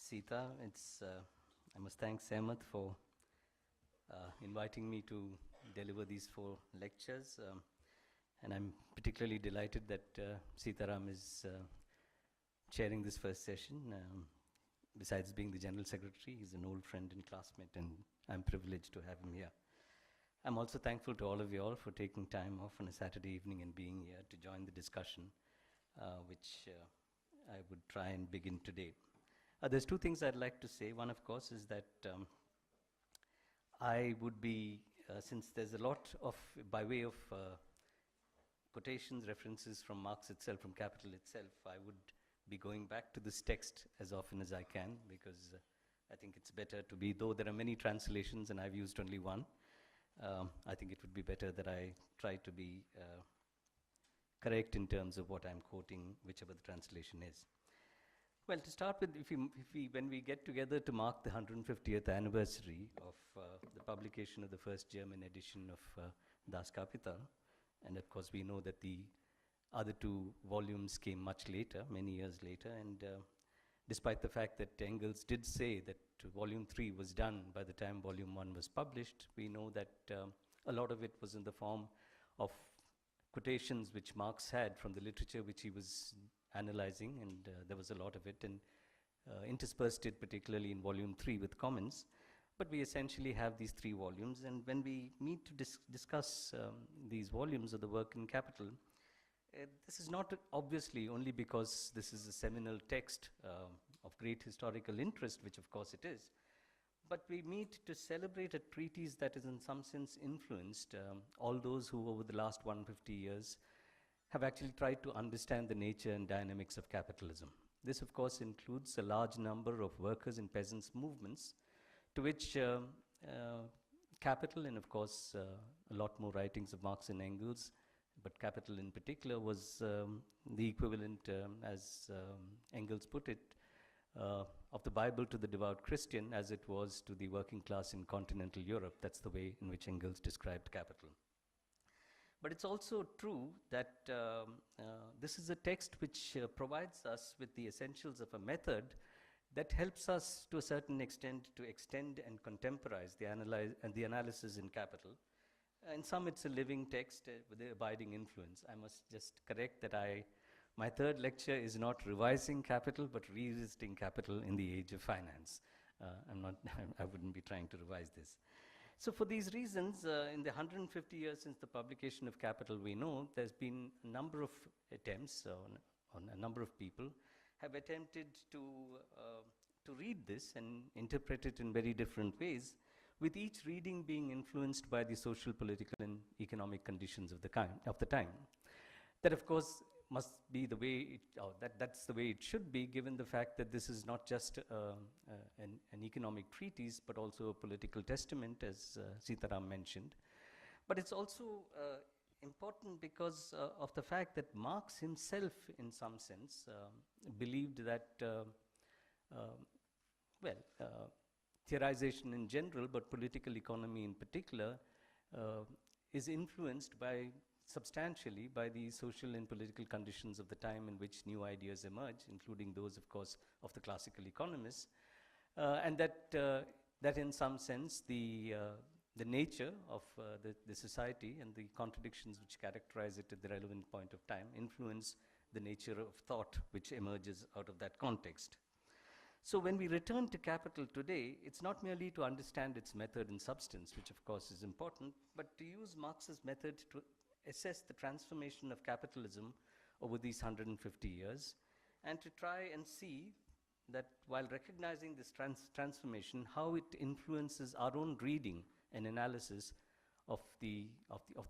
Sita. I must thank Sehmat for inviting me to deliver these 4 lectures. And I'm particularly delighted that Sitaram is chairing this first session. Besides being the General Secretary, he's an old friend and classmate, and I'm privileged to have him here. I'm also thankful to all of you all for taking time off on a Saturday evening and being here to join the discussion, which I would try and begin today. There's 2 things I'd like to say. One, of course, is that I would be, since there's a lot of, by way of quotations, references from Marx itself, from Capital itself, I would be going back to this text as often as I can, because I think it's better to be, though there are many translations and I've used only one, I think it would be better that I try to be correct in terms of what I'm quoting, whichever the translation is. Well, to start with, when we get together to mark the 150th anniversary of the publication of the first German edition of Das Kapital, and of course we know that the other 2 volumes came much later, many years later, and despite the fact that Engels did say that volume 3 was done by the time volume 1 was published, we know that a lot of it was in the form of quotations which Marx had from the literature which he was analyzing, and there was a lot of it, and interspersed it particularly in volume 3 with comments. But we essentially have these 3 volumes, and when we meet to discuss these volumes of the work in Capital, this is not obviously only because this is a seminal text of great historical interest, which of course it is, but we meet to celebrate a treatise that is in some sense influenced all those who over the last 150 years have actually tried to understand the nature and dynamics of capitalism. This, of course, includes a large number of workers' and peasants' movements, to which Capital, and of course a lot more writings of Marx and Engels, but Capital in particular was the equivalent, as Engels put it, of the Bible to the devout Christian, as it was to the working class in continental Europe. That's the way in which Engels described Capital. But it's also true that this is a text which provides us with the essentials of a method that helps us to a certain extent to extend and contemporize the analysis in Capital. In some, it's a living text with an abiding influence. I must just correct that my 3rd lecture is not revising Capital, but revisiting Capital in the age of finance. I wouldn't be trying to revise this. So for these reasons, in the 150 years since the publication of Capital, we know there's been a number of attempts, on a number of people have attempted to read this and interpret it in very different ways, with each reading being influenced by the social, political, and economic conditions of the time. That, of course, must be the way, that's the way it should be, given the fact that this is not just an economic treatise, but also a political testament, as Sitaram mentioned. But it's also important because of the fact that Marx himself, in some sense, believed that, theorization in general, but political economy in particular, is influenced substantially by the social and political conditions of the time in which new ideas emerge, including those, of course, of the classical economists, and that in some sense the nature of the society and the contradictions which characterize it at the relevant point of time influence the nature of thought which emerges out of that context. So when we return to Capital today, it's not merely to understand its method and substance, which of course is important, but to use Marx's method to assess the transformation of capitalism over these 150 years, and to try and see that while recognizing this transformation, how it influences our own reading and analysis of the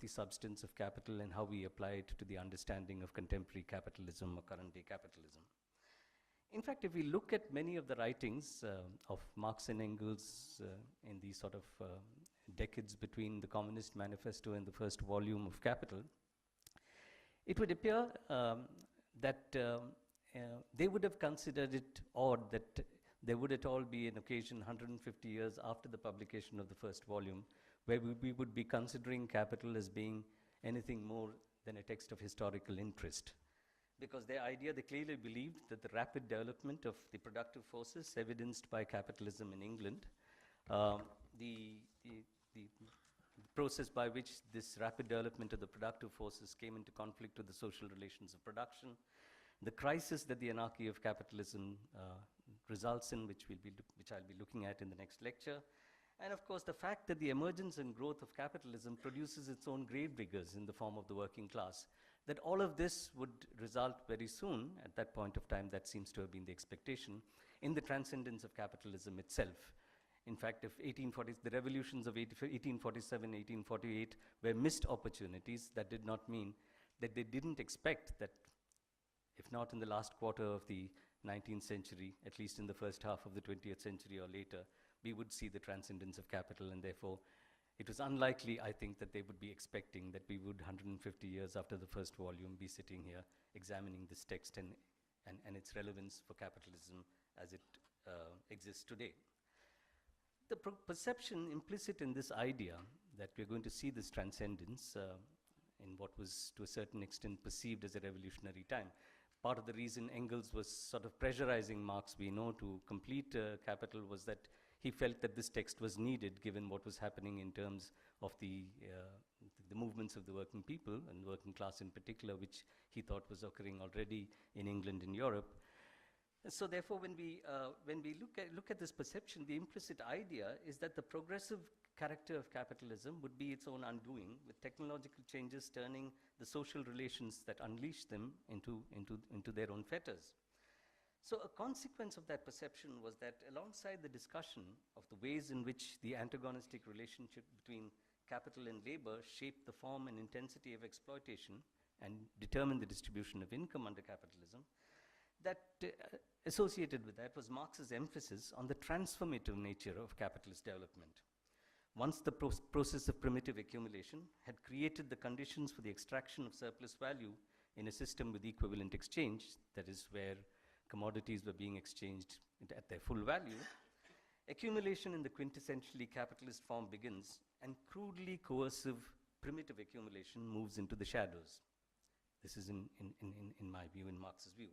substance of capital and how we apply it to the understanding of contemporary capitalism or current day capitalism. In fact, if we look at many of the writings of Marx and Engels in these sort of decades between the Communist Manifesto and the first volume of Capital, it would appear that they would have considered it odd that there would at all be an occasion 150 years after the publication of the first volume where we would be considering Capital as being anything more than a text of historical interest. because their idea, they clearly believed that the rapid development of the productive forces evidenced by capitalism in England, um, the, the, the process by which this rapid development of the productive forces came into conflict with the social relations of production, the crisis that the anarchy of capitalism results in, which I'll be looking at in the next lecture, and of course the fact that the emergence and growth of capitalism produces its own gravediggers in the form of the working class, that all of this would result very soon, at that point of time that seems to have been the expectation, in the transcendence of capitalism itself. In fact, if the revolutions of 1847, 1848 were missed opportunities, that did not mean that they didn't expect that, if not in the last quarter of the 19th century, at least in the first half of the 20th century or later, we would see the transcendence of capital, and therefore it was unlikely, I think, that they would be expecting that we would, 150 years after the first volume, be sitting here examining this text and its relevance for capitalism as it exists today. The perception implicit in this idea that we're going to see this transcendence in what was to a certain extent perceived as a revolutionary time. Part of the reason Engels was sort of pressurizing Marx, we know, to complete Capital was that he felt that this text was needed given what was happening in terms of the movements of the working people and working class in particular, which he thought was occurring already in England and Europe. So therefore, when we look at this perception, the implicit idea is that the progressive character of capitalism would be its own undoing, with technological changes turning the social relations that unleash them into their own fetters. So a consequence of that perception was that alongside the discussion of the ways in which the antagonistic relationship between capital and labor shaped the form and intensity of exploitation and determined the distribution of income under capitalism, that associated with that was Marx's emphasis on the transformative nature of capitalist development. Once the process of primitive accumulation had created the conditions for the extraction of surplus value in a system with equivalent exchange, that is where commodities were being exchanged at their full value, accumulation in the quintessentially capitalist form begins, and crudely coercive primitive accumulation moves into the shadows. This is in my view, in Marx's view.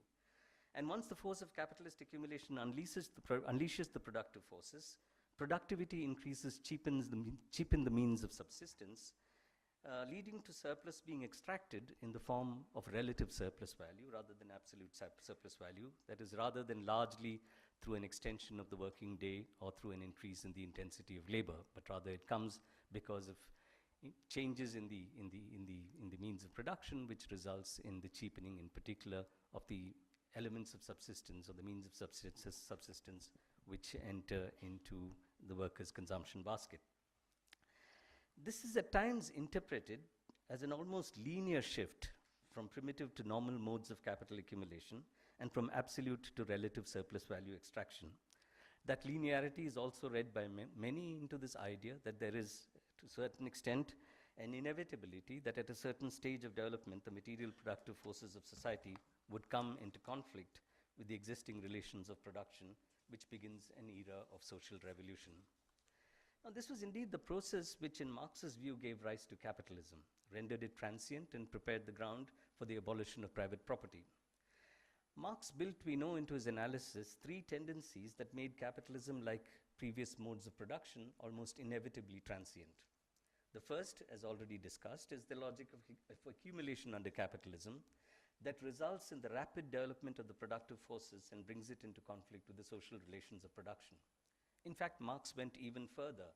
And once the force of capitalist accumulation unleashes the productive forces, productivity increases, cheapen the means of subsistence, leading to surplus being extracted in the form of relative surplus value rather than absolute surplus value. That is, rather than largely through an extension of the working day or through an increase in the intensity of labor, but rather it comes because of changes in the means of production, which results in the cheapening, in particular, of the elements of subsistence or the means of subsistence which enter into the worker's consumption basket. This is at times interpreted as an almost linear shift from primitive to normal modes of capital accumulation and from absolute to relative surplus value extraction. That linearity is also read by many into this idea that there is, to a certain extent, an inevitability that at a certain stage of development, the material productive forces of society would come into conflict with the existing relations of production, which begins an era of social revolution. Now, this was indeed the process which, in Marx's view, gave rise to capitalism, rendered it transient, and prepared the ground for the abolition of private property. Marx built, we know, into his analysis three tendencies that made capitalism, like previous modes of production, almost inevitably transient. The first, as already discussed, is the logic of accumulation under capitalism that results in the rapid development of the productive forces and brings it into conflict with the social relations of production. In fact, Marx went even further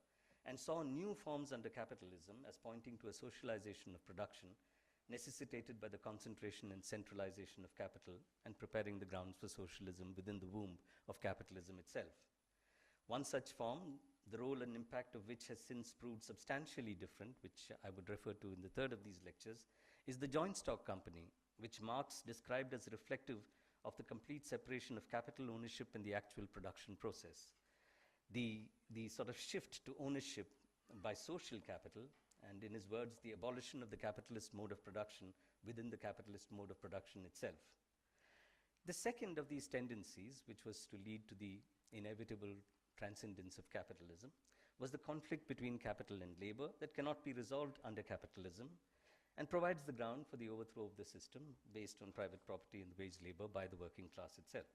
and saw new forms under capitalism as pointing to a socialization of production necessitated by the concentration and centralization of capital and preparing the grounds for socialism within the womb of capitalism itself. One such form, the role and impact of which has since proved substantially different, which I would refer to in the third of these lectures, is the joint stock company, which Marx described as reflective of the complete separation of capital ownership and the actual production process. The sort of shift to ownership by social capital, and in his words, the abolition of the capitalist mode of production within the capitalist mode of production itself. The second of these tendencies, which was to lead to the inevitable transcendence of capitalism, was the conflict between capital and labor that cannot be resolved under capitalism, and provides the ground for the overthrow of the system based on private property and wage labor by the working class itself.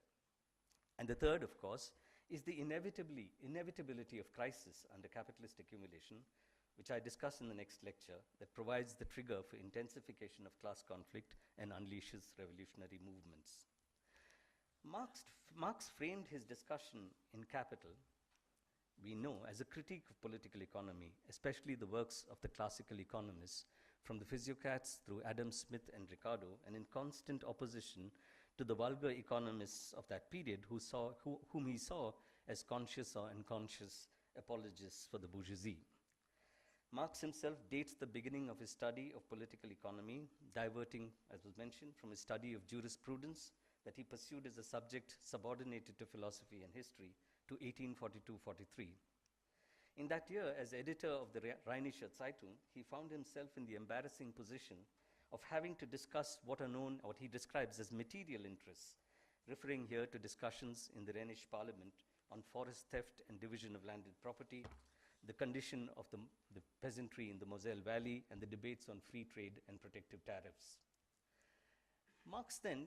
And the third, of course, is the inevitability of crisis under capitalist accumulation, which I discuss in the next lecture, that provides the trigger for intensification of class conflict and unleashes revolutionary movements. Marx framed his discussion in Capital, we know, as a critique of political economy, especially the works of the classical economists, from the physiocrats through Adam Smith and Ricardo, and in constant opposition to the vulgar economists of that period whom he saw as conscious or unconscious apologists for the bourgeoisie. Marx himself dates the beginning of his study of political economy, diverting, as was mentioned, from his study of jurisprudence that he pursued as a subject subordinated to philosophy and history to 1842-43. In that year, as editor of the Rheinische Zeitung, he found himself in the embarrassing position of having to discuss what he describes as material interests, referring here to discussions in the Rhenish parliament on forest theft and division of landed property, the condition of the peasantry in the Moselle Valley, and the debates on free trade and protective tariffs. Marx then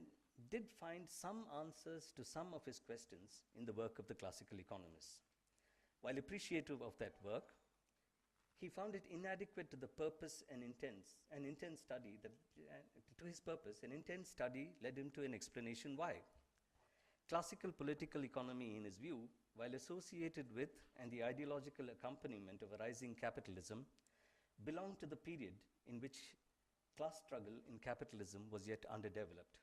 did find some answers to some of his questions in the work of the classical economists. While appreciative of that work, he found it inadequate to the purpose and intense study that, to his purpose, an intense study led him to an explanation why. Classical political economy, in his view, while associated with and the ideological accompaniment of a rising capitalism, belonged to the period in which class struggle in capitalism was yet underdeveloped.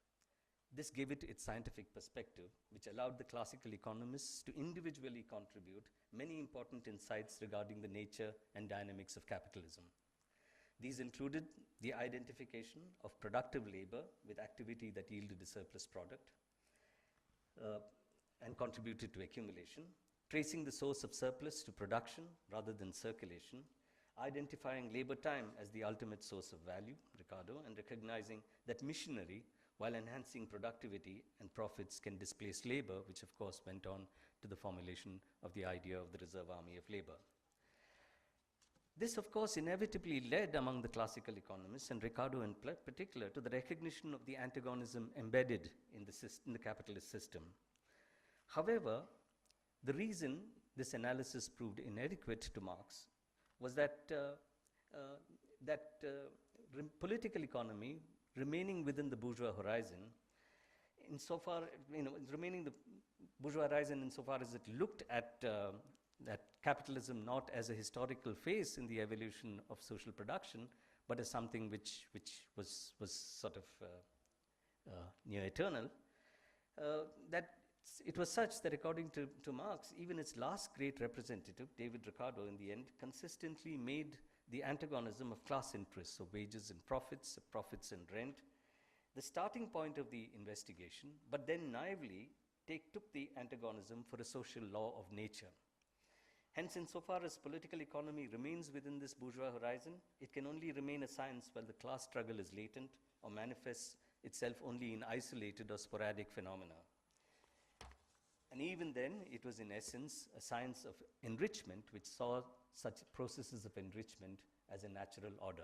This gave it its scientific perspective, which allowed the classical economists to individually contribute many important insights regarding the nature and dynamics of capitalism. These included the identification of productive labor with activity that yielded a surplus product and contributed to accumulation, tracing the source of surplus to production rather than circulation, identifying labor time as the ultimate source of value, Ricardo, and recognizing that machinery, while enhancing productivity and profits, can displace labor, which of course went on to the formulation of the idea of the reserve army of labor. This, of course, inevitably led among the classical economists, and Ricardo in particular, to the recognition of the antagonism embedded in the capitalist system. However, the reason this analysis proved inadequate to Marx was that political economy, remaining within the bourgeois horizon, insofar, remaining the bourgeois horizon insofar as it looked at capitalism not as a historical phase in the evolution of social production, but as something which was sort of near eternal, that it was such that, according to Marx, even its last great representative, David Ricardo, in the end, consistently made the antagonism of class interests, so wages and profits, profits and rent, the starting point of the investigation, but then naively took the antagonism for a social law of nature. Hence, insofar as political economy remains within this bourgeois horizon, it can only remain a science while the class struggle is latent or manifests itself only in isolated or sporadic phenomena. And even then, it was in essence a science of enrichment, which saw such processes of enrichment as a natural order.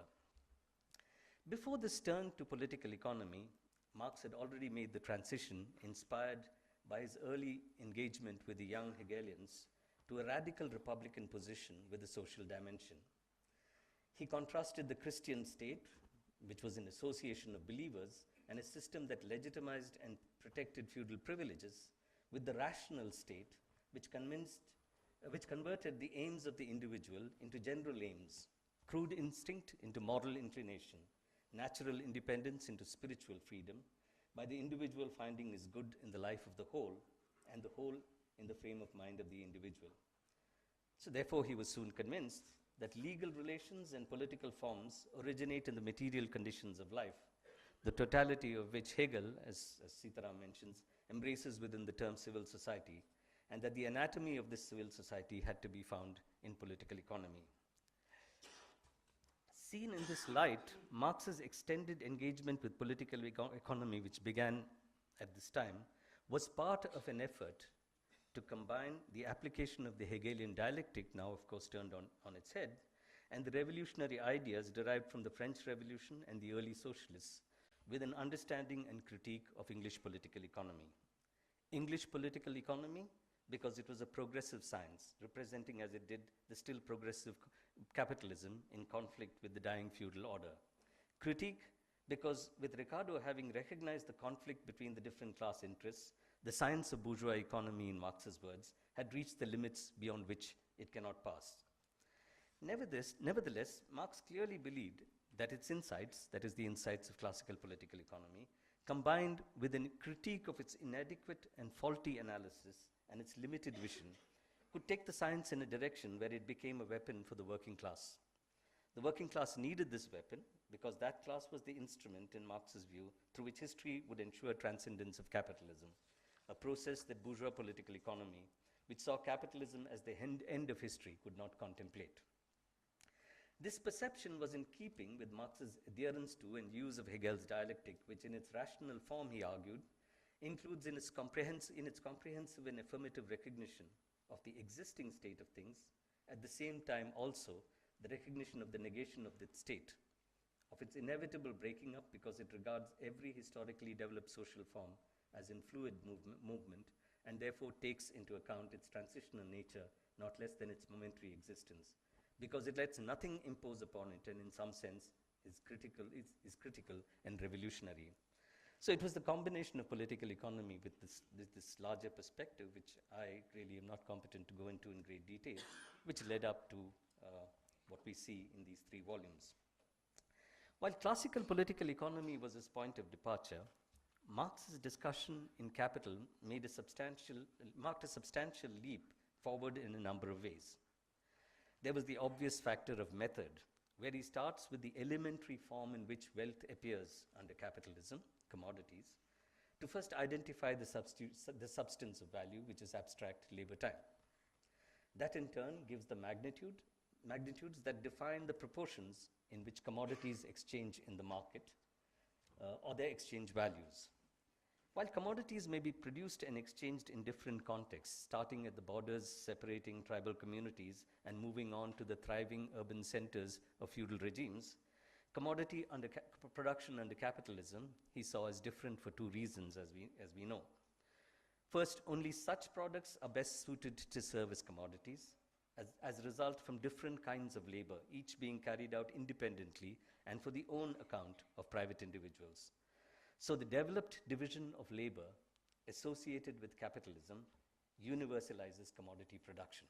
Before this turn to political economy, Marx had already made the transition, inspired by his early engagement with the young Hegelians, to a radical republican position with a social dimension. He contrasted the Christian state, which was an association of believers and a system that legitimized and protected feudal privileges, with the rational state, which converted the aims of the individual into general aims, crude instinct into moral inclination, natural independence into spiritual freedom, by the individual finding his good in the life of the whole, and the whole in the frame of mind of the individual. So therefore, he was soon convinced that legal relations and political forms originate in the material conditions of life, the totality of which Hegel, as Sitaram mentions, embraces within the term civil society, and that the anatomy of this civil society had to be found in political economy. Seen in this light, Marx's extended engagement with political economy, which began at this time, was part of an effort to combine the application of the Hegelian dialectic, now of course turned on its head, and the revolutionary ideas derived from the French Revolution and the early socialists, with an understanding and critique of English political economy. English political economy because it was a progressive science, representing as it did the still progressive capitalism in conflict with the dying feudal order. Critique because, with Ricardo having recognized the conflict between the different class interests, the science of bourgeois economy, in Marx's words, had reached the limits beyond which it cannot pass. Nevertheless, Marx clearly believed that its insights, that is the insights of classical political economy, combined with a critique of its inadequate and faulty analysis and its limited vision, could take the science in a direction where it became a weapon for the working class. The working class needed this weapon because that class was the instrument, in Marx's view, through which history would ensure transcendence of capitalism, a process that bourgeois political economy, which saw capitalism as the end of history, could not contemplate. This perception was in keeping with Marx's adherence to and use of Hegel's dialectic, which in its rational form, he argued, includes in its comprehensive and affirmative recognition of the existing state of things, at the same time also the recognition of the negation of that state, of its inevitable breaking up because it regards every historically developed social form as in fluid movement and therefore takes into account its transitional nature not less than its momentary existence, because it lets nothing impose upon it and in some sense is critical and revolutionary. So it was the combination of political economy with this larger perspective, which I really am not competent to go into in great detail, which led up to what we see in these 3 volumes. While classical political economy was his point of departure, Marx's discussion in Capital marked a substantial leap forward in a number of ways. There was the obvious factor of method, where he starts with the elementary form in which wealth appears under capitalism, commodities, to first identify the substance of value, which is abstract labor time. That in turn gives the magnitudes that define the proportions in which commodities exchange in the market or their exchange values. While commodities may be produced and exchanged in different contexts, starting at the borders separating tribal communities and moving on to the thriving urban centers of feudal regimes, commodity production under capitalism he saw as different for 2 reasons, as we know. First, only such products are best suited to serve as commodities, as a result from different kinds of labor, each being carried out independently and for the own account of private individuals. So the developed division of labor associated with capitalism universalizes commodity production.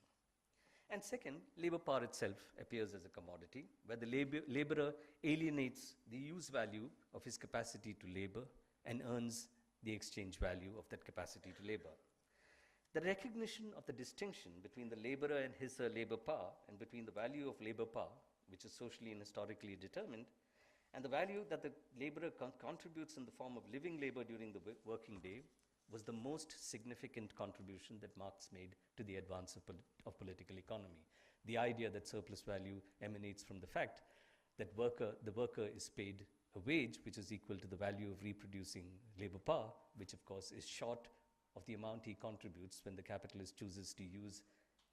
And second, labor power itself appears as a commodity, where the laborer alienates the use value of his capacity to labor and earns the exchange value of that capacity to labor. The recognition of the distinction between the laborer and his labor power and between the value of labor power, which is socially and historically determined, and the value that the laborer contributes in the form of living labor during the working day was the most significant contribution that Marx made to the advance of political economy. The idea that surplus value emanates from the fact that the worker is paid a wage which is equal to the value of reproducing labor power, which of course is short of the amount he contributes when the capitalist chooses to use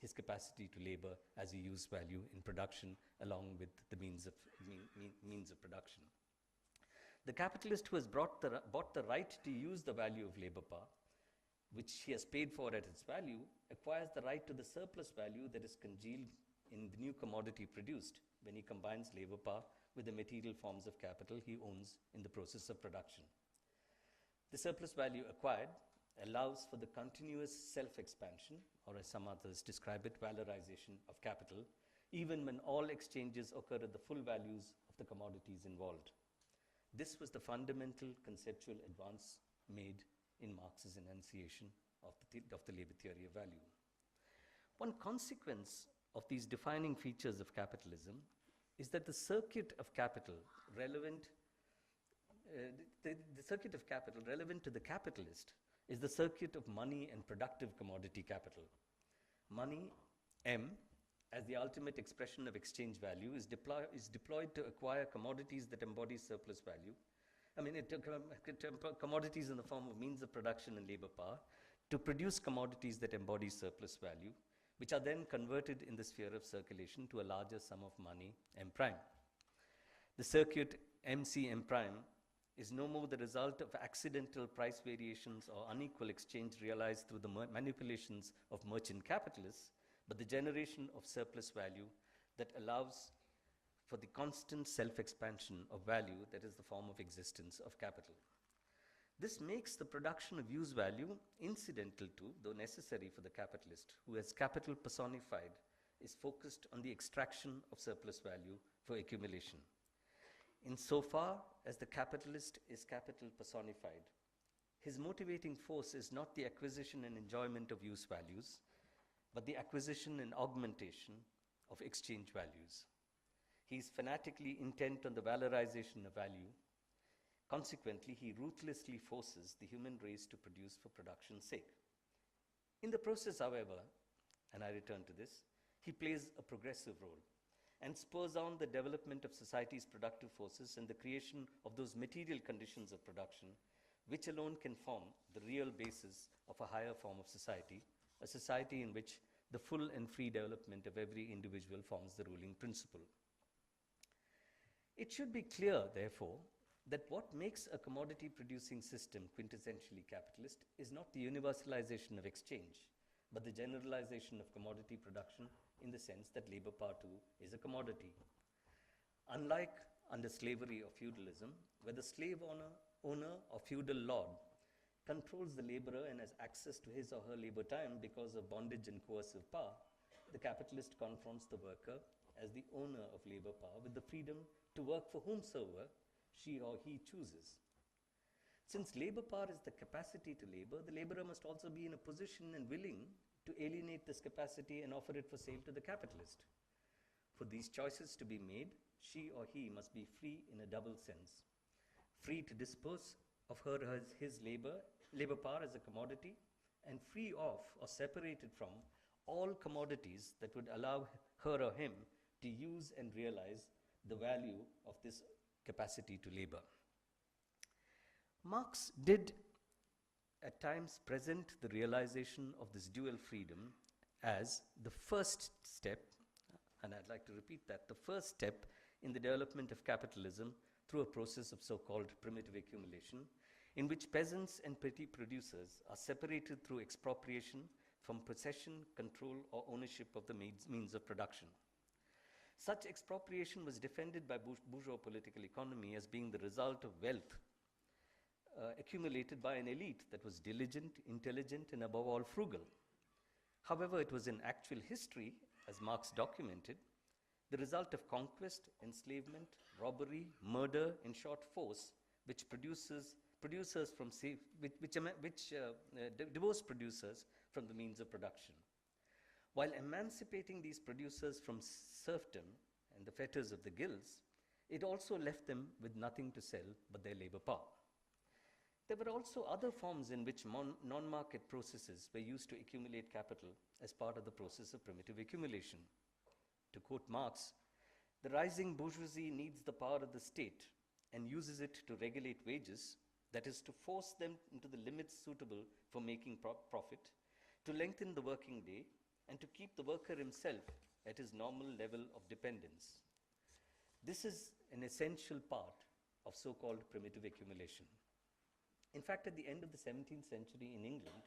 his capacity to labor as a use value in production along with the means of production. The capitalist who has bought the right to use the value of labor power, which he has paid for at its value, acquires the right to the surplus value that is congealed in the new commodity produced when he combines labor power with the material forms of capital he owns in the process of production. The surplus value acquired allows for the continuous self-expansion, or as some others describe it, valorization of capital, even when all exchanges occur at the full values of the commodities involved. This was the fundamental conceptual advance made in Marx's enunciation of the labor theory of value. One consequence of these defining features of capitalism is that the circuit of capital relevant to the capitalist is the circuit of money and productive commodity capital. Money, M, as the ultimate expression of exchange value, is deployed to acquire commodities that embody surplus value. Commodities in the form of means of production and labor power, to produce commodities that embody surplus value, which are then converted in the sphere of circulation to a larger sum of money, M prime. The circuit MC M prime is no more the result of accidental price variations or unequal exchange realized through the manipulations of merchant capitalists, but the generation of surplus value that allows for the constant self-expansion of value that is the form of existence of capital. This makes the production of use value incidental to, though necessary for the capitalist, who as capital personified is focused on the extraction of surplus value for accumulation. Insofar as the capitalist is capital personified, his motivating force is not the acquisition and enjoyment of use values, but the acquisition and augmentation of exchange values. He is fanatically intent on the valorization of value. Consequently, he ruthlessly forces the human race to produce for production's sake. In the process, however, and I return to this, he plays a progressive role and spurs on the development of society's productive forces and the creation of those material conditions of production which alone can form the real basis of a higher form of society, a society in which the full and free development of every individual forms the ruling principle. It should be clear, therefore, that what makes a commodity-producing system quintessentially capitalist is not the universalization of exchange, but the generalization of commodity production in the sense that labor power too is a commodity. Unlike under slavery or feudalism, where the slave owner or feudal lord controls the laborer and has access to his or her labor time because of bondage and coercive power, the capitalist confronts the worker as the owner of labor power with the freedom to work for whomsoever she or he chooses. Since labor power is the capacity to labor, the laborer must also be in a position and willing to alienate this capacity and offer it for sale to the capitalist. For these choices to be made, she or he must be free in a double sense. Free to dispose of her or his labor power as a commodity, and free of or separated from all commodities that would allow her or him to use and realize the value of this capacity to labor. Marx did at times present the realization of this dual freedom as the first step, and I'd like to repeat that, the first step in the development of capitalism through a process of so-called primitive accumulation, in which peasants and petty producers are separated through expropriation from possession, control, or ownership of the means of production. Such expropriation was defended by bourgeois political economy as being the result of wealth accumulated by an elite that was diligent, intelligent, and above all frugal. However, it was in actual history, as Marx documented, the result of conquest, enslavement, robbery, murder, in short, force, which divorced producers from the means of production. While emancipating these producers from serfdom and the fetters of the guilds, it also left them with nothing to sell but their labor power. There were also other forms in which non-market processes were used to accumulate capital as part of the process of primitive accumulation. To quote Marx, the rising bourgeoisie needs the power of the state and uses it to regulate wages, that is, to force them into the limits suitable for making profit, to lengthen the working day, and to keep the worker himself at his normal level of dependence. This is an essential part of so-called primitive accumulation. In fact, at the end of the 17th century in England,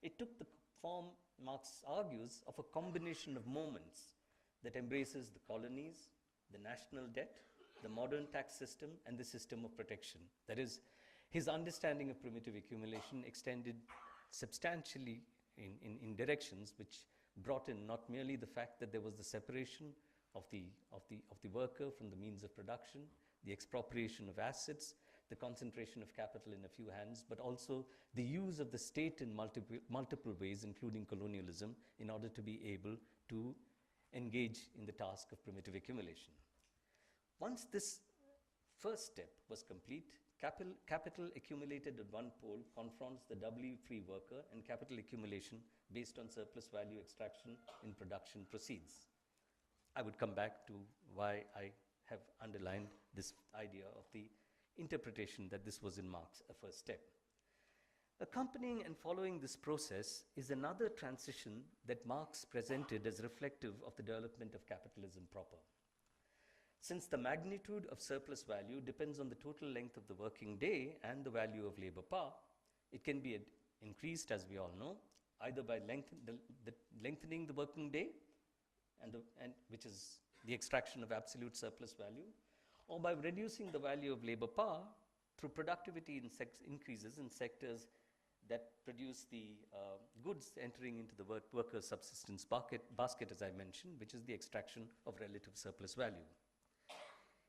it took the form, Marx argues, of a combination of moments that embraces the colonies, the national debt, the modern tax system, and the system of protection. That is, his understanding of primitive accumulation extended substantially in directions which brought in not merely the fact that there was the separation of the worker from the means of production, the expropriation of assets, the concentration of capital in a few hands, but also the use of the state in multiple ways, including colonialism, in order to be able to engage in the task of primitive accumulation. Once this first step was complete, capital accumulated at one pole confronts the doubly free worker, and capital accumulation based on surplus value extraction in production proceeds. I would come back to why I have underlined this idea of the interpretation that this was in Marx a first step. Accompanying and following this process is another transition that Marx presented as reflective of the development of capitalism proper. Since the magnitude of surplus value depends on the total length of the working day and the value of labor power, it can be increased, as we all know, either by lengthening the working day, and which is the extraction of absolute surplus value, or by reducing the value of labor power through productivity increases in sectors that produce the goods entering into the workers' subsistence basket, as I mentioned, which is the extraction of relative surplus value.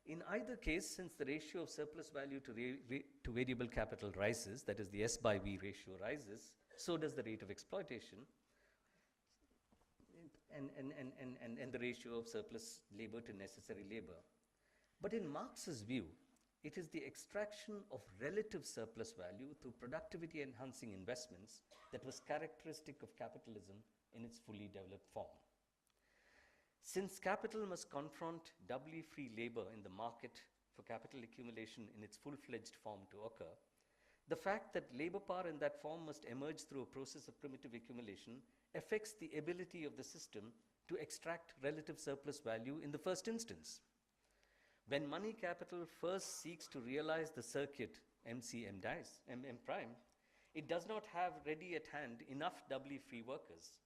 In either case, since the ratio of surplus value to variable capital rises, that is the S by V ratio rises, so does the rate of exploitation and the ratio of surplus labor to necessary labor. But in Marx's view, it is the extraction of relative surplus value through productivity enhancing investments that was characteristic of capitalism in its fully developed form. Since capital must confront doubly free labor in the market for capital accumulation in its full-fledged form to occur, the fact that labor power in that form must emerge through a process of primitive accumulation affects the ability of the system to extract relative surplus value in the first instance. When money capital first seeks to realize the circuit MCM prime, it does not have ready at hand enough doubly free workers.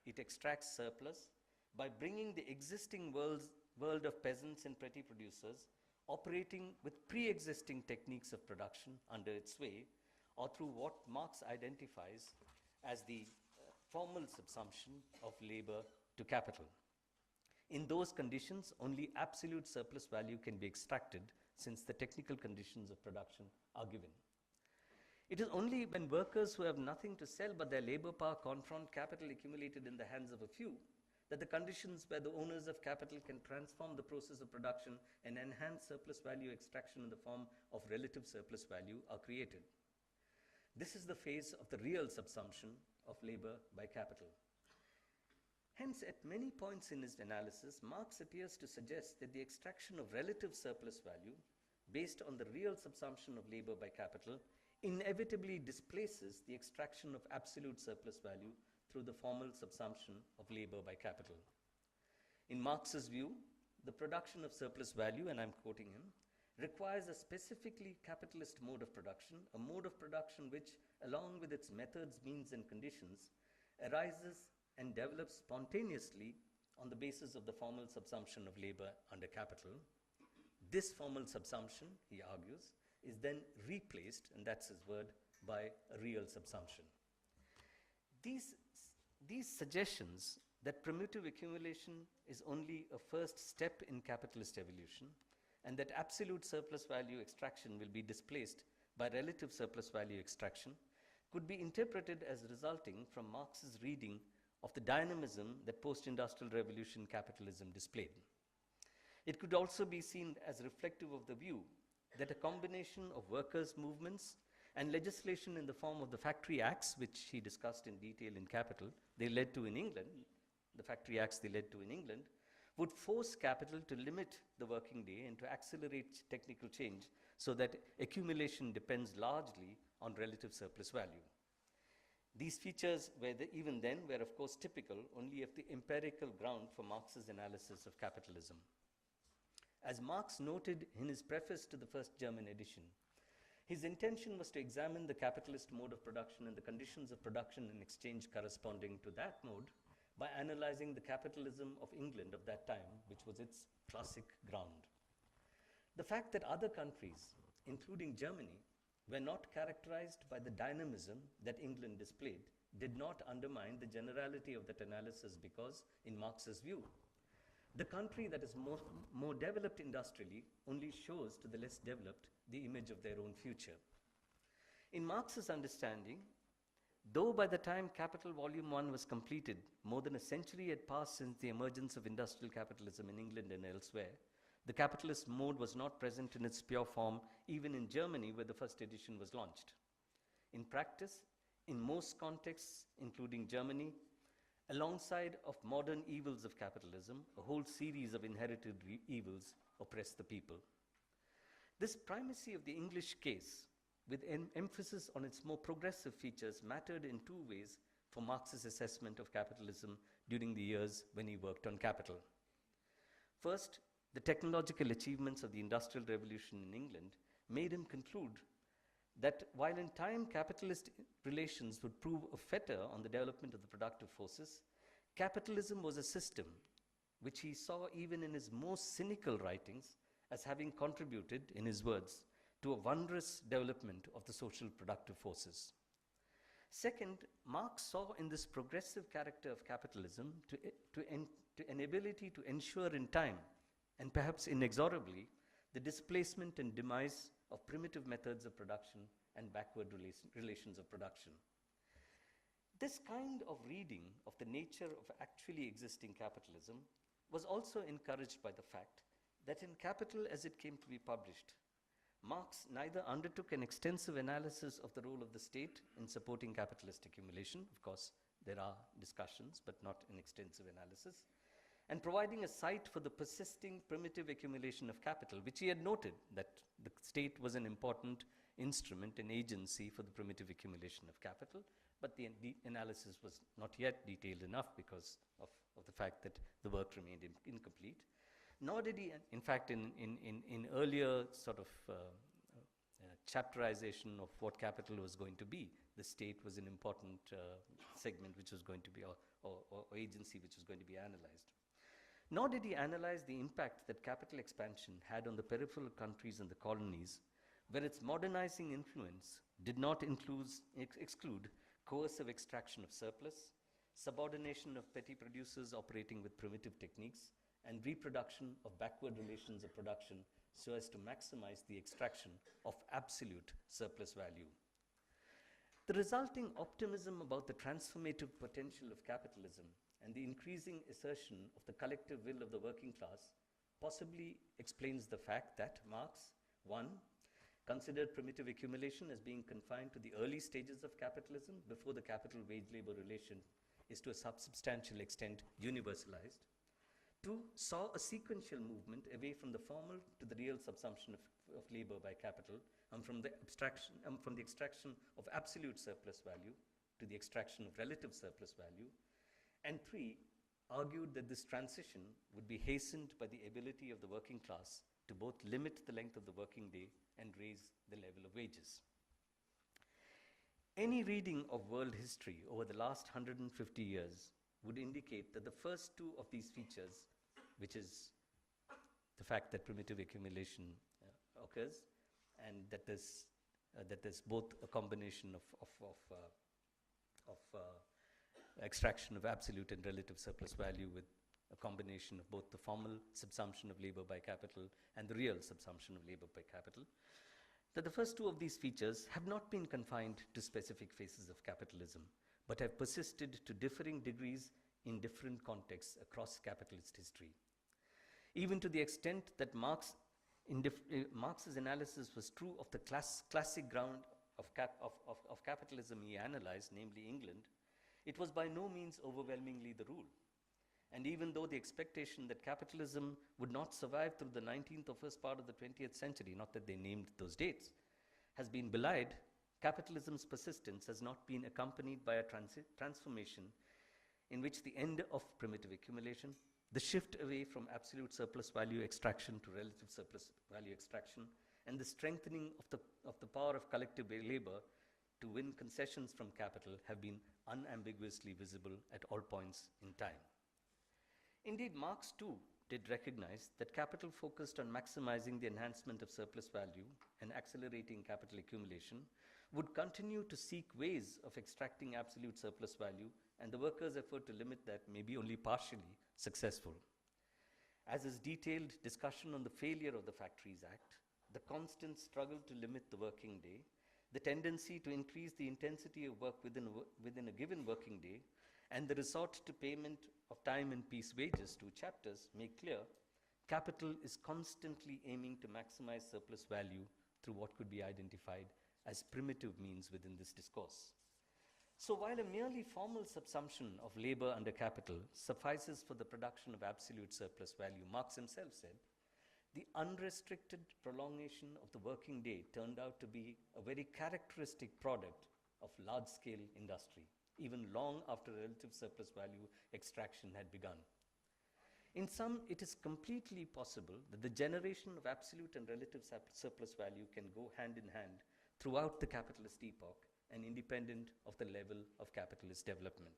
It extracts surplus by bringing the existing world of peasants and petty producers operating with pre-existing techniques of production under its sway, or through what Marx identifies as the formal subsumption of labor to capital. In those conditions, only absolute surplus value can be extracted, since the technical conditions of production are given. It is only when workers who have nothing to sell but their labor power confront capital accumulated in the hands of a few that the conditions where the owners of capital can transform the process of production and enhance surplus value extraction in the form of relative surplus value are created. This is the phase of the real subsumption of labor by capital. Hence, at many points in his analysis, Marx appears to suggest that the extraction of relative surplus value, based on the real subsumption of labor by capital, inevitably displaces the extraction of absolute surplus value through the formal subsumption of labor by capital. In Marx's view, the production of surplus value, and I'm quoting him, requires a specifically capitalist mode of production, a mode of production which, along with its methods, means, and conditions, arises and develops spontaneously on the basis of the formal subsumption of labor under capital. This formal subsumption, he argues, is then replaced, and that's his word, by a real subsumption. These suggestions that primitive accumulation is only a first step in capitalist evolution, and that absolute surplus value extraction will be displaced by relative surplus value extraction, could be interpreted as resulting from Marx's reading of the dynamism that post-industrial revolution capitalism displayed. It could also be seen as reflective of the view that a combination of workers' movements and legislation in the form of the Factory Acts, which he discussed in detail in Capital, they led to in England, the Factory Acts they led to in England, would force capital to limit the working day and to accelerate technical change so that accumulation depends largely on relative surplus value. These features even then were of course typical only of the empirical ground for Marx's analysis of capitalism. As Marx noted in his preface to the first German edition, his intention was to examine the capitalist mode of production and the conditions of production and exchange corresponding to that mode by analyzing the capitalism of England of that time, which was its classic ground. The fact that other countries, including Germany, were not characterized by the dynamism that England displayed did not undermine the generality of that analysis because, in Marx's view, the country that is more developed industrially only shows to the less developed the image of their own future. In Marx's understanding, though by the time Capital Volume 1 was completed, more than a century had passed since the emergence of industrial capitalism in England and elsewhere, the capitalist mode was not present in its pure form even in Germany, where the first edition was launched. In practice, in most contexts, including Germany, alongside of modern evils of capitalism, a whole series of inherited evils oppress the people. This primacy of the English case with emphasis on its more progressive features, mattered in two ways for Marx's assessment of capitalism during the years when he worked on Capital. First, the technological achievements of the Industrial Revolution in England made him conclude that while in time capitalist relations would prove a fetter on the development of the productive forces, capitalism was a system which he saw even in his most cynical writings as having contributed, in his words, to a wondrous development of the social productive forces. Second, Marx saw in this progressive character of capitalism an ability to ensure in time, and perhaps inexorably, the displacement and demise of primitive methods of production and backward relations of production. This kind of reading of the nature of actually existing capitalism was also encouraged by the fact that in Capital as it came to be published, Marx neither undertook an extensive analysis of the role of the state in supporting capitalist accumulation. Of course, there are discussions, but not an extensive analysis, and providing a site for the persisting primitive accumulation of capital, which he had noted that the state was an important instrument and agency for the primitive accumulation of capital, but the analysis was not yet detailed enough because of the fact that the work remained incomplete. Nor did he, in fact, in earlier sort of chapterization of what capital was going to be, the state was an important segment which was going to be, or agency which was going to be analyzed. Nor did he analyze the impact that capital expansion had on the peripheral countries and the colonies, where its modernizing influence did not exclude coercive extraction of surplus, subordination of petty producers operating with primitive techniques, and reproduction of backward relations of production so as to maximize the extraction of absolute surplus value. The resulting optimism about the transformative potential of capitalism and the increasing assertion of the collective will of the working class possibly explains the fact that Marx, 1, considered primitive accumulation as being confined to the early stages of capitalism before the capital-wage-labor relation is to a substantial extent universalized. 2, saw a sequential movement away from the formal to the real subsumption of labor by capital, and from the extraction of absolute surplus value to the extraction of relative surplus value. And 3, argued that this transition would be hastened by the ability of the working class to both limit the length of the working day and raise the level of wages. Any reading of world history over the last 150 years would indicate that the first two of these features, which is the fact that primitive accumulation occurs and that there's both a combination of extraction of absolute and relative surplus value with a combination of both the formal subsumption of labor by capital and the real subsumption of labor by capital, that the first two of these features have not been confined to specific phases of capitalism, but have persisted to differing degrees in different contexts across capitalist history. Even to the extent that Marx's analysis was true of the classic ground of capitalism he analyzed, namely England, it was by no means overwhelmingly the rule. And even though the expectation that capitalism would not survive through the 19th or first part of the 20th century, not that they named those dates, has been belied, capitalism's persistence has not been accompanied by a transformation in which the end of primitive accumulation, the shift away from absolute surplus value extraction to relative surplus value extraction, and the strengthening of the power of collective labor to win concessions from capital have been unambiguously visible at all points in time. Indeed, Marx too did recognize that capital focused on maximizing the enhancement of surplus value and accelerating capital accumulation would continue to seek ways of extracting absolute surplus value, and the workers' effort to limit that may be only partially successful. As is detailed discussion on the failure of the Factories Act, the constant struggle to limit the working day, the tendency to increase the intensity of work within a given working day, and the resort to payment of time and piece wages, 2 chapters, make clear capital is constantly aiming to maximize surplus value through what could be identified as primitive means within this discourse. So while a merely formal subsumption of labor under capital suffices for the production of absolute surplus value, Marx himself said, The unrestricted prolongation of the working day turned out to be a very characteristic product of large-scale industry, even long after relative surplus value extraction had begun. In sum, it is completely possible that the generation of absolute and relative surplus value can go hand in hand throughout the capitalist epoch and independent of the level of capitalist development.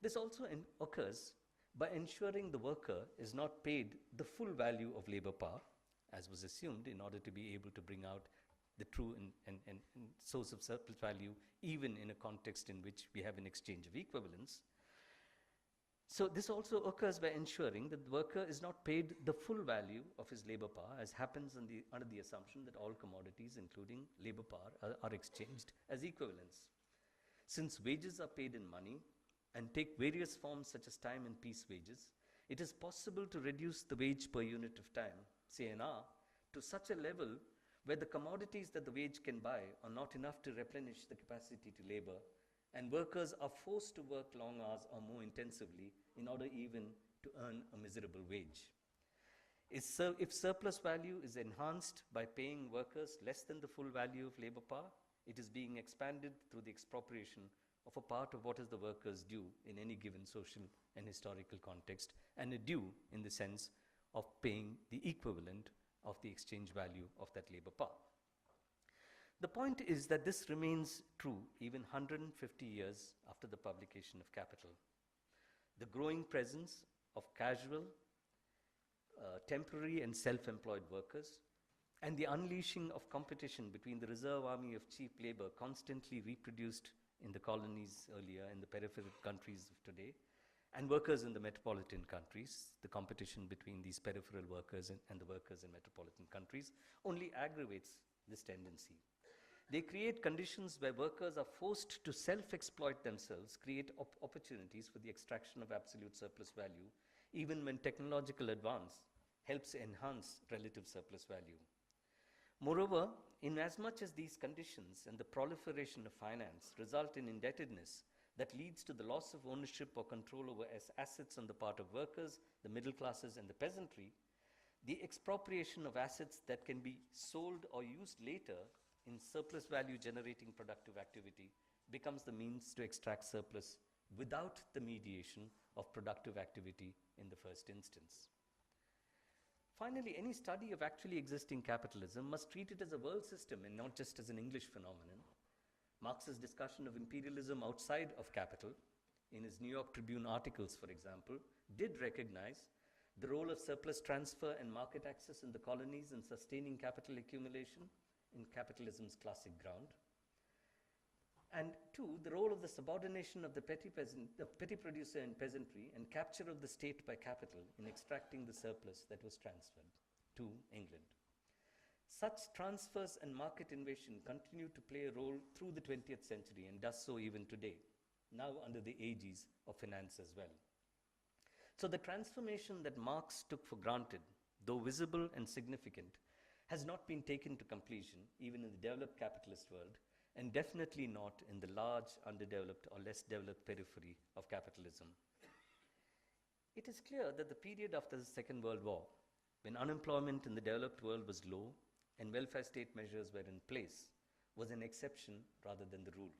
This also occurs by ensuring the worker is not paid the full value of labor power, as was assumed, in order to be able to bring out the true and source of surplus value, even in a context in which we have an exchange of equivalence. So this also occurs by ensuring that the worker is not paid the full value of his labor power, as happens under the assumption that all commodities, including labor power, are exchanged as equivalents. Since wages are paid in money and take various forms such as time and piece wages, it is possible to reduce the wage per unit of time, say an hour, to such a level where the commodities that the wage can buy are not enough to replenish the capacity to labor, and workers are forced to work long hours or more intensively in order even to earn a miserable wage. If surplus value is enhanced by paying workers less than the full value of labor power, it is being expanded through the expropriation of a part of what is the worker's due in any given social and historical context, and a due in the sense of paying the equivalent of the exchange value of that labor power. The point is that this remains true even 150 years after the publication of Capital. The growing presence of casual, temporary and self-employed workers, and the unleashing of competition between the reserve army of cheap labor constantly reproduced in the colonies earlier, in the peripheral countries of today, and workers in the metropolitan countries, the competition between these peripheral workers and the workers in metropolitan countries only aggravates this tendency. They create conditions where workers are forced to self-exploit themselves, create opportunities for the extraction of absolute surplus value, even when technological advance helps enhance relative surplus value. Moreover, inasmuch as these conditions and the proliferation of finance result in indebtedness that leads to the loss of ownership or control over assets on the part of workers, the middle classes, and the peasantry, the expropriation of assets that can be sold or used later in surplus value generating productive activity becomes the means to extract surplus without the mediation of productive activity in the first instance. Finally, any study of actually existing capitalism must treat it as a world system and not just as an English phenomenon. Marx's discussion of imperialism outside of capital, in his New York Tribune articles, for example, did recognize the role of surplus transfer and market access in the colonies in sustaining capital accumulation in capitalism's classic ground. And two, the role of the subordination of the petty producer and peasantry and capture of the state by capital in extracting the surplus that was transferred to England. Such transfers and market invasion continue to play a role through the 20th century and does so even today, now under the aegis of finance as well. So the transformation that Marx took for granted, though visible and significant, has not been taken to completion, even in the developed capitalist world, and definitely not in the large, underdeveloped or less developed periphery of capitalism. It is clear that the period after the Second World War, when unemployment in the developed world was low and welfare state measures were in place, was an exception rather than the rule.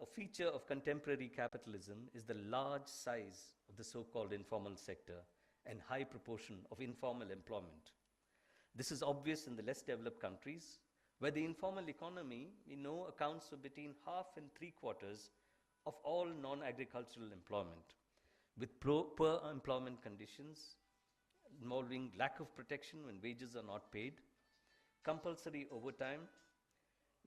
A feature of contemporary capitalism is the large size of the so-called informal sector and high proportion of informal employment. This is obvious in the less developed countries, where the informal economy, we know, accounts for between half and 3/4 of all non-agricultural employment, with poor employment conditions involving lack of protection when wages are not paid, compulsory overtime,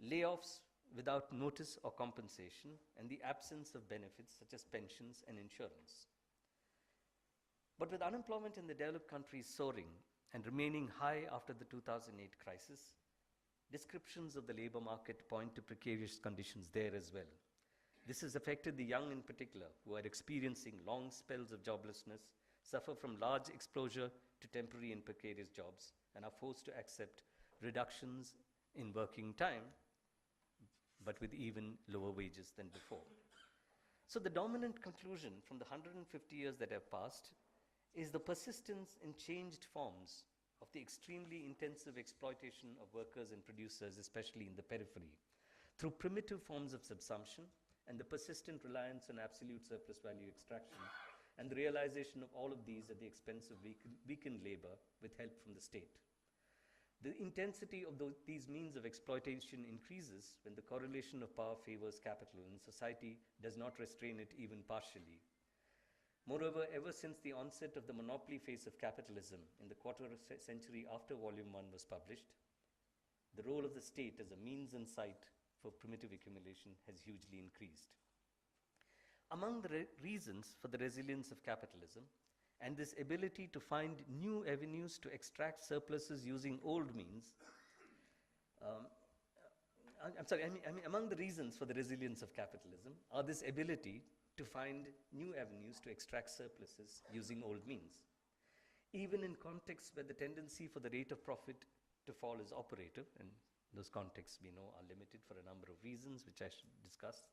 layoffs without notice or compensation, and the absence of benefits such as pensions and insurance. But with unemployment in the developed countries soaring and remaining high after the 2008 crisis, descriptions of the labor market point to precarious conditions there as well. This has affected the young in particular, who are experiencing long spells of joblessness, suffer from large exposure to temporary and precarious jobs, and are forced to accept reductions in working time, but with even lower wages than before. So the dominant conclusion from the 150 years that have passed is the persistence in changed forms of the extremely intensive exploitation of workers and producers, especially in the periphery, through primitive forms of subsumption and the persistent reliance on absolute surplus value extraction, and the realization of all of these at the expense of weakened labor with help from the state. The intensity of these means of exploitation increases when the correlation of power favors capital and society does not restrain it even partially. Moreover, ever since the onset of the monopoly phase of capitalism in the quarter century after Volume 1 was published, the role of the state as a means and site for primitive accumulation has hugely increased. Among the reasons for the resilience of capitalism and this ability to find new avenues to extract surpluses using old means, among the reasons for the resilience of capitalism are this ability to find new avenues to extract surpluses using old means. Even in contexts where the tendency for the rate of profit to fall is operative, and those contexts we know are limited for a number of reasons which I should discuss,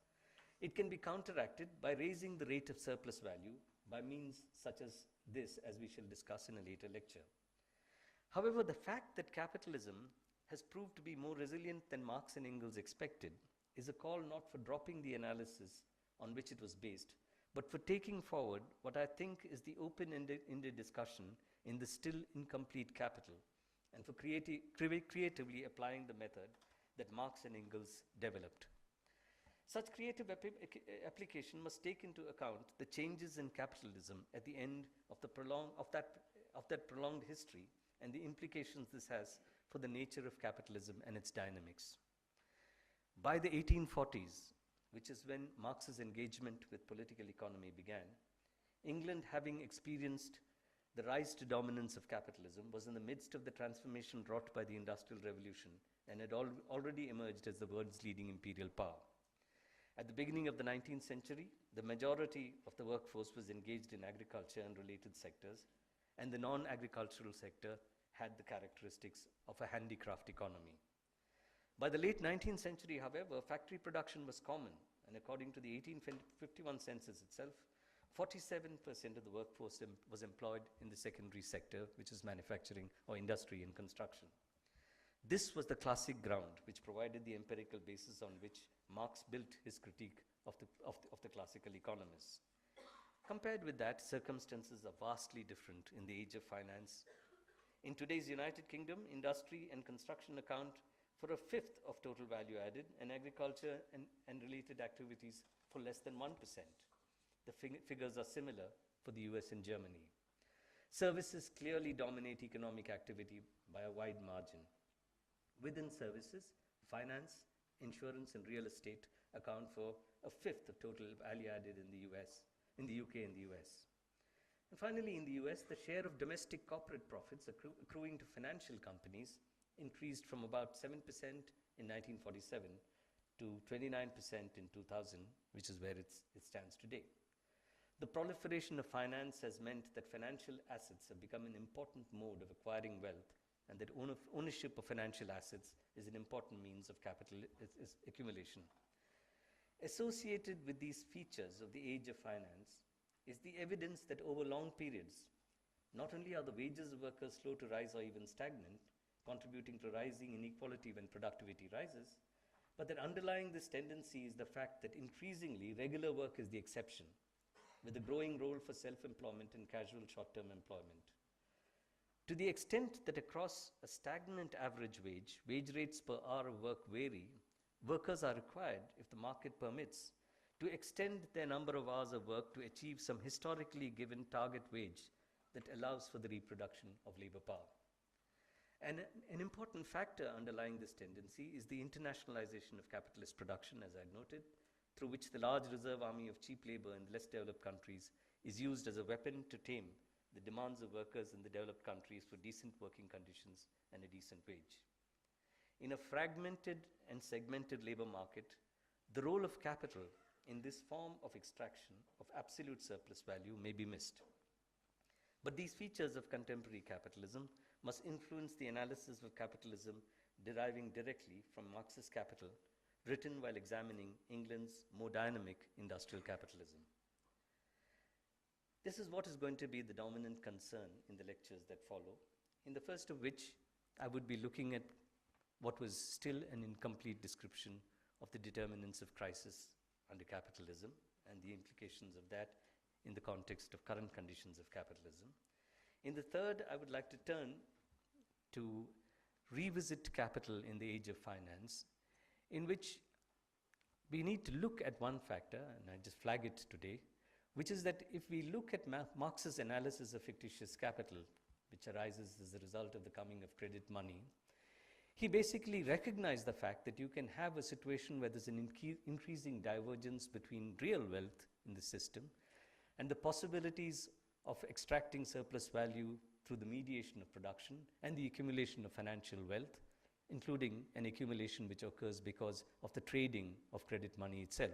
it can be counteracted by raising the rate of surplus value by means such as this, as we shall discuss in a later lecture. However, the fact that capitalism has proved to be more resilient than Marx and Engels expected is a call not for dropping the analysis on which it was based, but for taking forward what I think is the open-ended discussion in the still incomplete Capital, and for creatively applying the method that Marx and Engels developed. Such creative application must take into account the changes in capitalism at the end of that prolonged history and the implications this has for the nature of capitalism and its dynamics. By the 1840s, which is when Marx's engagement with political economy began, England, having experienced the rise to dominance of capitalism, was in the midst of the transformation wrought by the Industrial Revolution and had already emerged as the world's leading imperial power. At the beginning of the 19th century, the majority of the workforce was engaged in agriculture and related sectors, and the non-agricultural sector had the characteristics of a handicraft economy. By the late 19th century, however, factory production was common, and according to the 1851 census itself, 47% of the workforce was employed in the secondary sector, which is manufacturing or industry and construction. This was the classic ground which provided the empirical basis on which Marx built his critique of the classical economists. Compared with that, circumstances are vastly different in the age of finance. In today's United Kingdom, industry and construction account for a fifth of total value added, and agriculture and related activities for less than 1%. The figures are similar for the US and Germany. Services clearly dominate economic activity by a wide margin. Within services, finance, insurance, and real estate account for a fifth of total value added in the UK and the US. And finally, in the US, the share of domestic corporate profits accruing to financial companies increased from about 7% in 1947 to 29% in 2000, which is where it stands today. The proliferation of finance has meant that financial assets have become an important mode of acquiring wealth, and that ownership of financial assets is an important means of capital accumulation. Associated with these features of the age of finance is the evidence that over long periods, not only are the wages of workers slow to rise or even stagnant, contributing to rising inequality when productivity rises, but that underlying this tendency is the fact that increasingly regular work is the exception, with a growing role for self-employment and casual short-term employment. To the extent that across a stagnant average wage rates per hour of work vary, workers are required, if the market permits, to extend their number of hours of work to achieve some historically given target wage that allows for the reproduction of labor power. And an important factor underlying this tendency is the internationalization of capitalist production, as I noted, through which the large reserve army of cheap labor in less developed countries is used as a weapon to tame the demands of workers in the developed countries for decent working conditions and a decent wage. In a fragmented and segmented labor market, the role of capital in this form of extraction of absolute surplus value may be missed. But these features of contemporary capitalism must influence the analysis of capitalism deriving directly from Marx's Capital, written while examining England's more dynamic industrial capitalism. This is what is going to be the dominant concern in the lectures that follow, in the first of which I would be looking at what was still an incomplete description of the determinants of crisis under capitalism and the implications of that in the context of current conditions of capitalism. In the third, I would like to turn to revisit capital in the age of finance, in which we need to look at one factor, and I just flag it today, which is that if we look at Marx's analysis of fictitious capital, which arises as a result of the coming of credit money, he basically recognized the fact that you can have a situation where there's an increasing divergence between real wealth in the system and the possibilities of extracting surplus value through the mediation of production and the accumulation of financial wealth, including an accumulation which occurs because of the trading of credit money itself.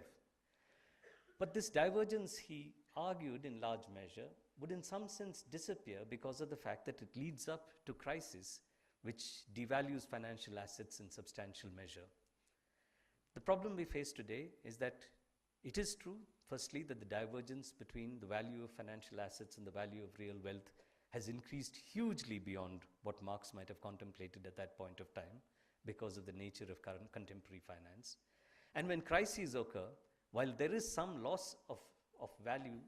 But this divergence, he argued in large measure, would in some sense disappear because of the fact that it leads up to crisis which devalues financial assets in substantial measure. The problem we face today is that it is true, firstly, that the divergence between the value of financial assets and the value of real wealth has increased hugely beyond what Marx might have contemplated at that point of time because of the nature of current contemporary finance. And when crises occur, while there is some loss of value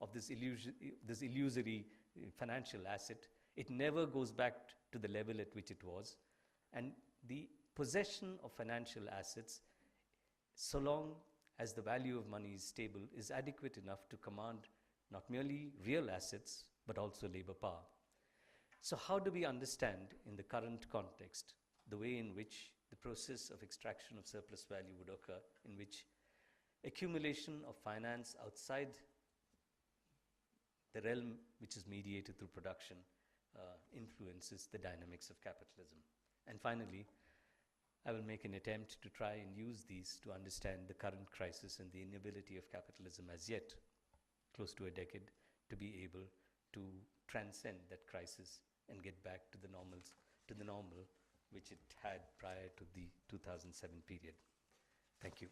of this illusory financial asset, it never goes back to the level at which it was. And the possession of financial assets, so long as the value of money is stable, is adequate enough to command not merely real assets, but also labor power. So how do we understand in the current context the way in which the process of extraction of surplus value would occur, in which accumulation of finance outside the realm which is mediated through production influences the dynamics of capitalism? And finally, I will make an attempt to try and use these to understand the current crisis and the inability of capitalism as yet, close to a decade, to be able to transcend that crisis and get back to the normal which it had prior to the 2007 period. Thank you.